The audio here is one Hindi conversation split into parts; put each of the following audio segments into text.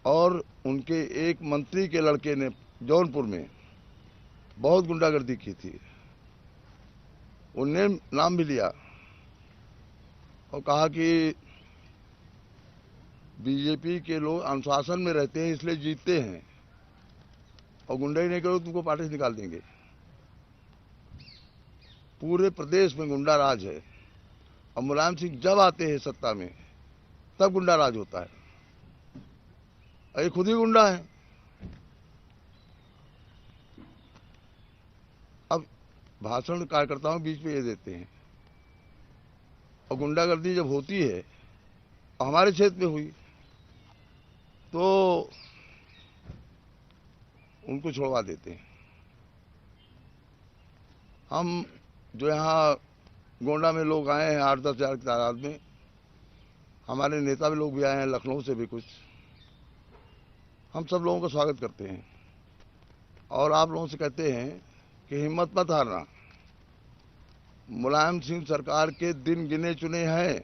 और उनके एक मंत्री के लड़के ने जौनपुर में बहुत गुंडागर्दी की थी। उनने नाम भी लिया और कहा कि बीजेपी के लोग अनुशासन में रहते हैं इसलिए जीतते हैं, और गुंडाई नहीं करो तुमको पार्टी से निकाल देंगे। पूरे प्रदेश में गुंडा राज है, और मुलायम सिंह जब आते हैं सत्ता में तब गुंडा राज होता है। ये खुद ही गुंडा है। अब भाषण कार्यकर्ताओं के बीच में ये देते हैं, और गुंडागर्दी जब होती है हमारे क्षेत्र में हुई तो उनको छोड़वा देते हैं। हम जो यहाँ गोंडा में लोग आए हैं 8-10 हज़ार की तादाद में, हमारे नेता भी लोग भी आए हैं, लखनऊ से भी कुछ। हम सब लोगों का स्वागत करते हैं और आप लोगों से कहते हैं कि हिम्मत मत हारना। मुलायम सिंह सरकार के दिन गिने चुने हैं।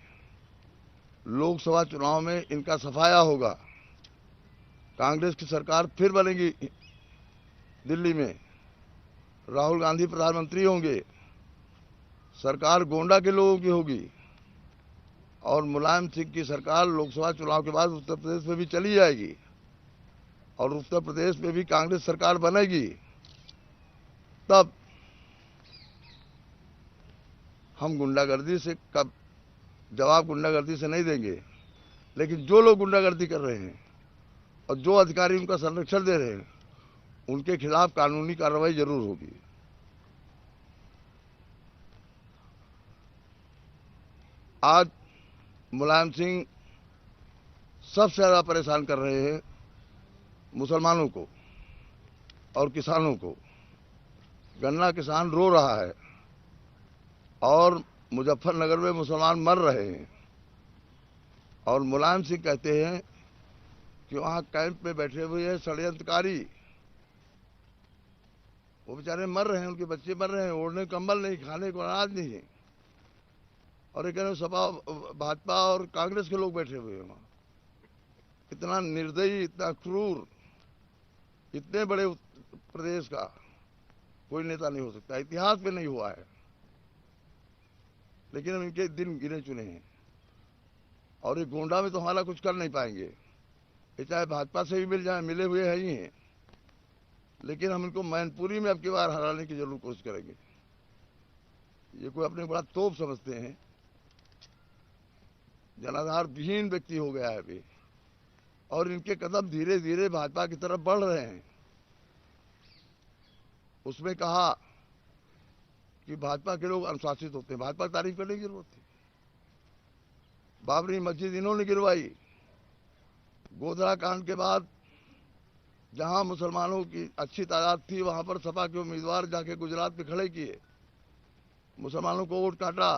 लोकसभा चुनाव में इनका सफाया होगा। कांग्रेस की सरकार फिर बनेगी दिल्ली में, राहुल गांधी प्रधानमंत्री होंगे, सरकार गोंडा के लोगों की होगी, और मुलायम सिंह की सरकार लोकसभा चुनाव के बाद उत्तर प्रदेश में भी चली जाएगी, और उत्तर प्रदेश में भी कांग्रेस सरकार बनेगी। तब हम गुंडागर्दी से कब जवाब गुंडागर्दी से नहीं देंगे, लेकिन जो लोग गुंडागर्दी कर रहे हैं और जो अधिकारी उनका संरक्षण दे रहे हैं उनके खिलाफ कानूनी कार्रवाई जरूर होगी। आज मुलायम सिंह सबसे ज्यादा परेशान कर रहे हैं मुसलमानों को और किसानों को। गन्ना किसान रो रहा है और मुजफ्फरनगर में मुसलमान मर रहे हैं, और मुलायम सिंह कहते हैं कि वहां कैंप में बैठे हुए हैं षड्यंत्रकारी। वो बेचारे मर रहे हैं, उनके बच्चे मर रहे हैं, ओढ़ने कंबल नहीं, खाने को अनाज नहीं है, और ये कह रहे सपा भाजपा और कांग्रेस के लोग बैठे हुए हैं वहां। इतना निर्दयी, इतना क्रूर, इतने बड़े प्रदेश का कोई नेता नहीं हो सकता, इतिहास में नहीं हुआ है। लेकिन हम इनके दिन गिने चुने हैं, और ये गोंडा में तो हमारा कुछ कर नहीं पाएंगे। ये चाहे भाजपा से भी मिल जाए, मिले हुए हैं ही हैं, लेकिन हम इनको मैनपुरी में अब की बार हराने की जरूर कोशिश करेंगे। ये कोई अपने बड़ा तोप समझते हैं, जनाधार विहीन व्यक्ति हो गया है अभी, और इनके कदम धीरे धीरे भाजपा की तरफ बढ़ रहे हैं। उसमें कहा कि भाजपा के लोग अनुशासित होते हैं, भाजपा की तारीफ करने की जरूरत थी। बाबरी मस्जिद इन्होंने गिरवाई। गोधरा कांड के बाद जहां मुसलमानों की अच्छी तादाद थी वहां पर सपा के उम्मीदवार जाके गुजरात में खड़े किए, मुसलमानों को वोट काटा।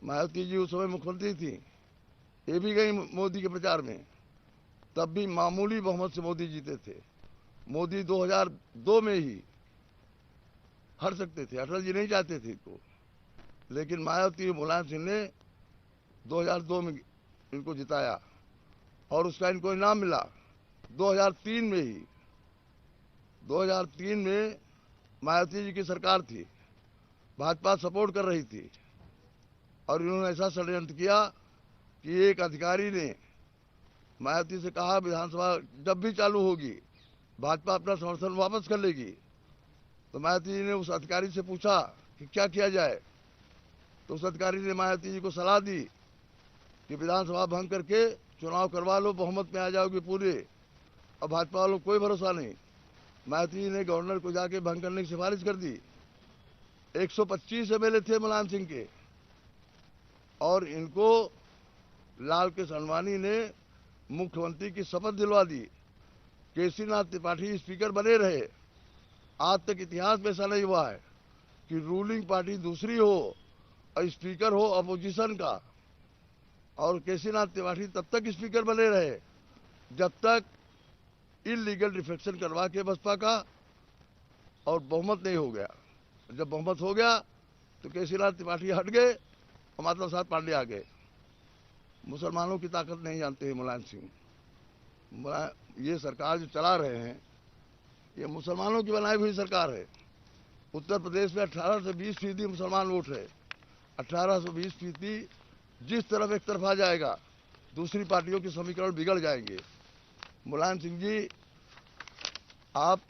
मायावती जी उस समय मुख्यमंत्री थी, ये भी गई मोदी के प्रचार में, तब भी मामूली बहुमत से मोदी जीते थे। मोदी 2002 में ही हट सकते थे, अटल जी नहीं चाहते थे इनको, लेकिन मायावती और मुलायम सिंह ने 2002 में इनको जिताया, और उसका इनको इनाम मिला 2003 में ही। 2003 में मायावती जी की सरकार थी, भाजपा सपोर्ट कर रही थी, और इन्होंने ऐसा षड्यंत्र किया कि एक अधिकारी ने मायावती से कहा विधानसभा जब भी चालू होगी भाजपा अपना समर्थन वापस कर लेगी। तो मायावती जी ने उस अधिकारी से पूछा कि क्या किया जाए, तो उस अधिकारी ने मायावती जी को सलाह दी कि विधानसभा भंग करके चुनाव करवा लो, बहुमत में आ जाओगे पूरे, और भाजपा वालों को कोई भरोसा नहीं। मायावती जी ने गवर्नर को जाके भंग करने की सिफारिश कर दी। 125 एमएलए थे मुलायम सिंह के, और इनको लाल कृष्ण आडवाणी ने मुख्यमंत्री की शपथ दिलवा दी। केसीनाथ त्रिपाठी स्पीकर बने रहे। आज तक इतिहास में ऐसा नहीं हुआ है कि रूलिंग पार्टी दूसरी हो और स्पीकर हो अपोजिशन का, और केसीनाथ त्रिपाठी तब तक स्पीकर बने रहे जब तक इलीगल डिफेक्शन करवा के बसपा का और बहुमत नहीं हो गया। जब बहुमत हो गया तो केसीनाथ त्रिपाठी हट गए और माधव साहब पांडे आ गए। मुसलमानों की ताकत नहीं जानते हैं मुलायम सिंह। ये सरकार जो चला रहे हैं ये मुसलमानों की बनाई हुई सरकार है। उत्तर प्रदेश में 18 से 20% मुसलमान वोट है। 18 से 20% जिस तरफ एक तरफा जाएगा दूसरी पार्टियों के समीकरण बिगड़ जाएंगे। मुलायम सिंह जी, आप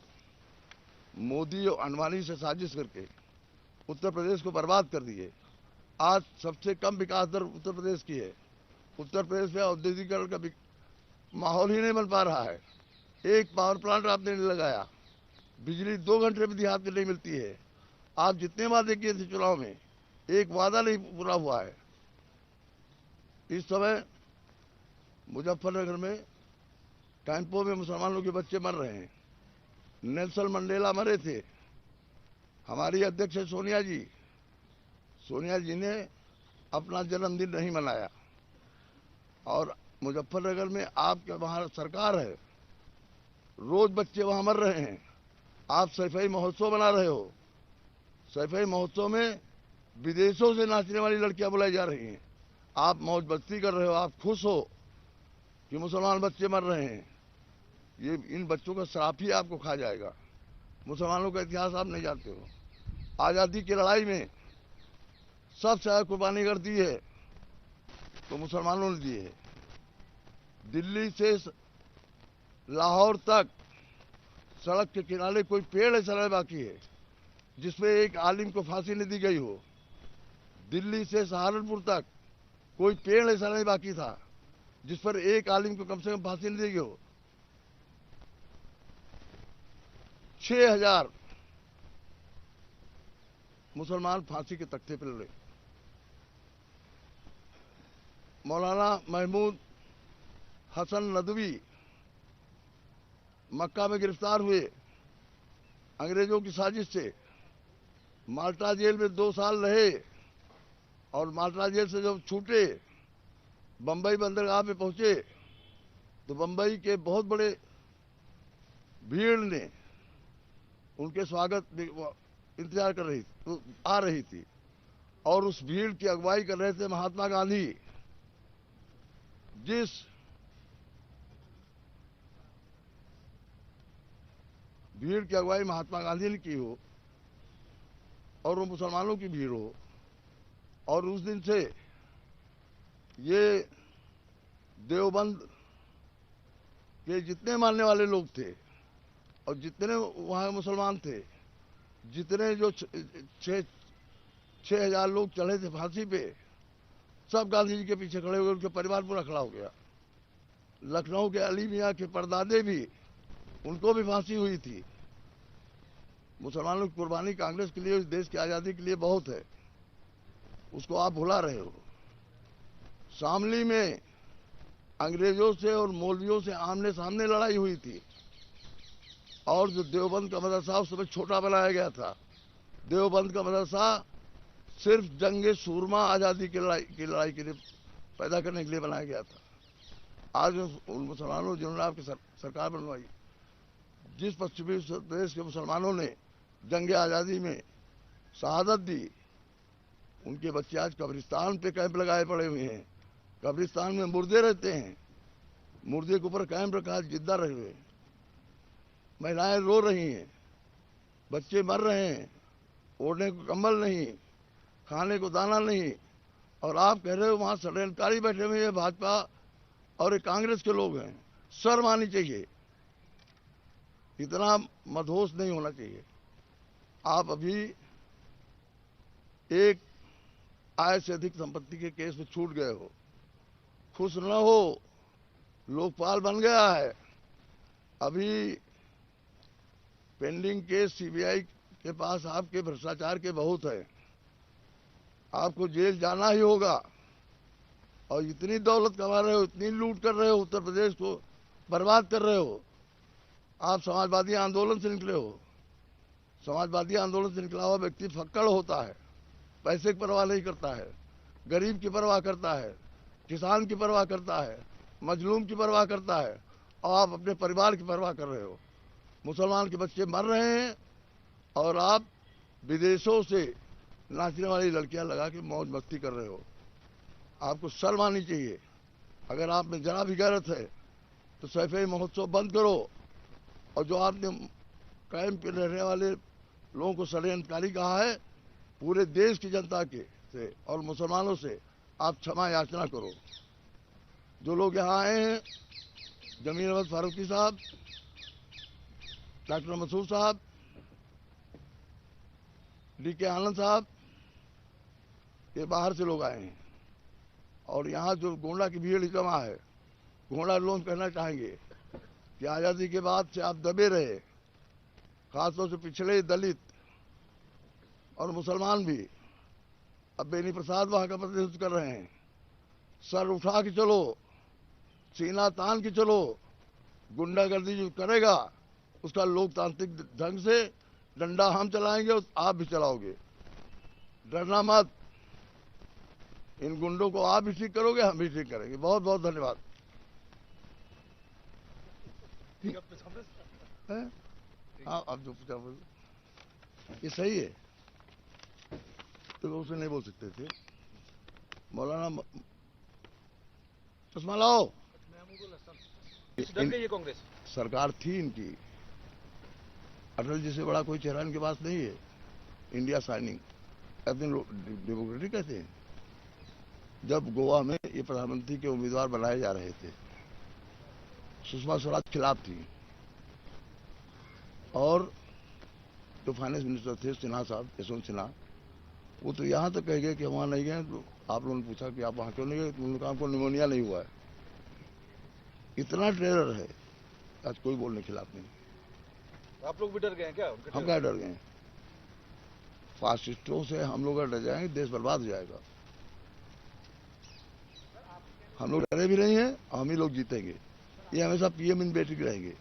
मोदी और अंबानी से साजिश करके उत्तर प्रदेश को बर्बाद कर दिए। आज सबसे कम विकास दर उत्तर प्रदेश की है। उत्तर प्रदेश में औद्योगिकरण का माहौल ही नहीं बन पा रहा है। एक पावर प्लांट आपने नहीं लगाया, बिजली 2 घंटे में देहात में नहीं मिलती है। आप जितने वादे किए थे चुनाव में, एक वादा नहीं पूरा हुआ है। इस समय मुजफ्फरनगर में कैंपों में मुसलमानों के बच्चे मर रहे हैं। नेल्सन मंडेला मरे थे। हमारी अध्यक्ष सोनिया जी ने अपना जन्मदिन नहीं मनाया। और मुजफ्फरनगर में आपके वहाँ सरकार है, रोज बच्चे वहाँ मर रहे हैं। आप सैफई महोत्सव बना रहे हो। सैफई महोत्सव में विदेशों से नाचने वाली लड़कियां बुलाई जा रही हैं। आप मौज मस्ती कर रहे हो। आप खुश हो कि मुसलमान बच्चे मर रहे हैं। ये इन बच्चों का श्राप ही आपको खा जाएगा। मुसलमानों का इतिहास आप नहीं जानते हो। आज़ादी की लड़ाई में सबसे ज्यादा कुर्बानी कर दी है तो मुसलमानों ने दी है। दिल्ली से लाहौर तक सड़क के किनारे कोई पेड़ ऐसा नहीं बाकी है जिसमें एक आलिम को फांसी नहीं दी गई हो। दिल्ली से सहारनपुर तक कोई पेड़ ऐसा नहीं बाकी था जिस पर एक आलिम को कम से कम फांसी नहीं दी गई हो। 6000 मुसलमान फांसी के तख्ते पर लड़े। मौलाना महमूद हसन नदवी मक्का में गिरफ्तार हुए अंग्रेजों की साजिश से। माल्टा जेल में 2 साल रहे और माल्टा जेल से जब छूटे बंबई बंदरगाह पे पहुंचे तो बंबई के बहुत बड़े भीड़ ने उनके स्वागत इंतजार कर रही आ रही थी और उस भीड़ की अगुवाई कर रहे थे महात्मा गांधी। जिस भीड़ की अगुवाई महात्मा गांधी ने की हो और वो मुसलमानों की भीड़ हो, और उस दिन से ये देवबंद के जितने मानने वाले लोग थे और जितने वहाँ मुसलमान थे, जितने जो 6,000 लोग चढ़े थे फांसी पे, सब गांधी जी के पीछे खड़े हो गए। उनके परिवार पूरा खड़ा हो गया। लखनऊ के अली मियाँ के परदादे भी, उनको भी फांसी हुई थी। मुसलमानों की कुर्बानी कांग्रेस के लिए, इस देश की आज़ादी के लिए बहुत है, उसको आप भुला रहे हो। शामली में अंग्रेजों से और मौलवियों से आमने सामने लड़ाई हुई थी और जो देवबंद का मदरसा उस समय छोटा बनाया गया था। देवबंद का मदरसा सिर्फ जंगे सूरमा आज़ादी की लड़ाई के लिए पैदा करने के लिए बनाया गया था। आज उन मुसलमानों जिन्होंने आपकी सरकार बनवाई, जिस पश्चिमी उत्तर प्रदेश के मुसलमानों ने जंगे आज़ादी में शहादत दी, उनके बच्चे आज कब्रिस्तान पे कैंप लगाए पड़े हुए हैं। कब्रिस्तान में मुर्दे रहते हैं, मुर्दे के ऊपर कैंप रखा है, जिंदा रहे हुए। महिलाएं रो रही हैं, बच्चे मर रहे हैं, ओढ़ने को कंबल नहीं, खाने को दाना नहीं, और आप कह रहे हो वहां षड्यंत्रकारी बैठे हुए हैं भाजपा और एक कांग्रेस के लोग हैं। शर्म आनी चाहिए। इतना मदहोश नहीं होना चाहिए। आप अभी एक आय से अधिक संपत्ति के केस में छूट गए हो, खुश न हो। लोकपाल बन गया है। अभी पेंडिंग केस सीबीआई के पास आपके भ्रष्टाचार के बहुत है। आपको जेल जाना ही होगा। और इतनी दौलत कमा रहे हो, इतनी लूट कर रहे हो, उत्तर प्रदेश को बर्बाद कर रहे हो। आप समाजवादी आंदोलन से निकले हो। समाजवादी आंदोलन से निकला हुआ व्यक्ति फक्कड़ होता है, पैसे की परवाह नहीं करता है, गरीब की परवाह करता है, किसान की परवाह करता है, मजलूम की परवाह करता है, और आप अपने परिवार की परवाह कर रहे हो। मुसलमान के बच्चे मर रहे हैं और आप विदेशों से नाचने वाली लड़कियां लगा के मौज मस्ती कर रहे हो। आपको शर्म आनी चाहिए। अगर आप में जरा भी गैरत है तो सैफई महोत्सव बंद करो। और जो आपने कैंप पे रहने वाले लोगों को षड्यंत्रकारी कहा है, पूरे देश की जनता के से और मुसलमानों से आप क्षमा याचना करो। जो लोग यहाँ आए हैं, जमीर अहमद फारूकी साहब, डॉक्टर मसूद साहब, DK आनंद साहब, ये बाहर से लोग आए हैं। और यहाँ जो गोंडा की भीड़ जमा है, गोंडा लोग कहना चाहेंगे कि आज़ादी के बाद से आप दबे रहे, खासतौर से पिछड़े दलित और मुसलमान भी। अब बेनी प्रसाद वहाँ का प्रतिनिधित्व कर रहे हैं। सर उठा के चलो, सीना तान के चलो। गुंडागर्दी जो करेगा उसका लोकतांत्रिक ढंग से डंडा हम चलाएंगे और आप भी चलाओगे। डरना मत। इन गुंडों को आप भी ठीक करोगे, हम भी ठीक करेंगे। बहुत बहुत धन्यवाद। हाँ, आप जो पूछा बोलो, ये सही है। तो उसे नहीं बोल सकते थे। मौलाना चश्मा लाओ। डर गई है कांग्रेस। सरकार थी इनकी। अटल जी से बड़ा कोई चेहरा इनके पास नहीं है। इंडिया साइनिंग कहते हैं, डेमोक्रेटिक कहते हैं। जब गोवा में ये प्रधानमंत्री के उम्मीदवार बनाए जा रहे थे, सुषमा स्वराज खिलाफ थी। और जो फाइनेंस मिनिस्टर थे सिन्हा साहब, यशवंत सिन्हा, वो तो यहाँ तक कह गए कि हम वहाँ नहीं गए। तो आप लोगों ने पूछा कि आप वहाँ क्यों नहीं गए, तो उन्होंने कहा हमको निमोनिया नहीं हुआ है। इतना टेरर है, आज कोई बोलने के खिलाफ नहीं। आप लोग भी डर गए हैं क्या? हम क्या डर गए? फासिस्टों से हम लोग डर जाएंगे, देश बर्बाद हो जाएगा। हम लोग डरे भी नहीं हैं, हम ही लोग जीतेंगे। ये हमेशा PM इन बैठक रहेंगे,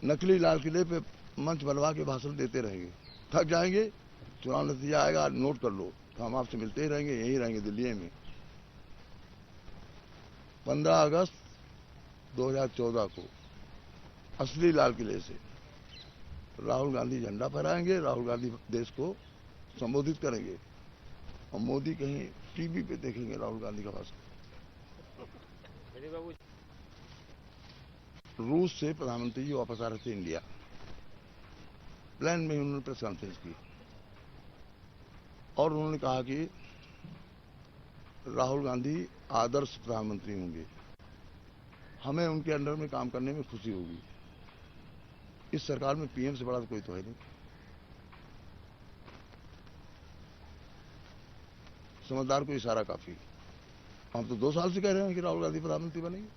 नकली लाल किले पे मंच बनवा के भाषण देते रहेंगे। थक जाएंगे, चुनाव नतीजा आएगा, नोट कर लो, तो हम आपसे मिलते ही रहेंगे, यहीं रहेंगे दिल्ली में। 15 अगस्त 2014 को असली लाल किले से राहुल गांधी झंडा फहराएंगे, राहुल गांधी देश को संबोधित करेंगे, और मोदी कहीं टीवी पे देखेंगे राहुल गांधी का भाषण। रूस से प्रधानमंत्री जी वापस आ रहे थे इंडिया, प्लेन में उन्होंने प्रेस कॉन्फ्रेंस की और उन्होंने कहा कि राहुल गांधी आदर्श प्रधानमंत्री होंगे, हमें उनके अंडर में काम करने में खुशी होगी। इस सरकार में PM से बड़ा तो कोई तो है नहीं। समझदार को इशारा काफी। हम तो 2 साल से कह रहे हैं कि राहुल गांधी प्रधानमंत्री बनेंगे।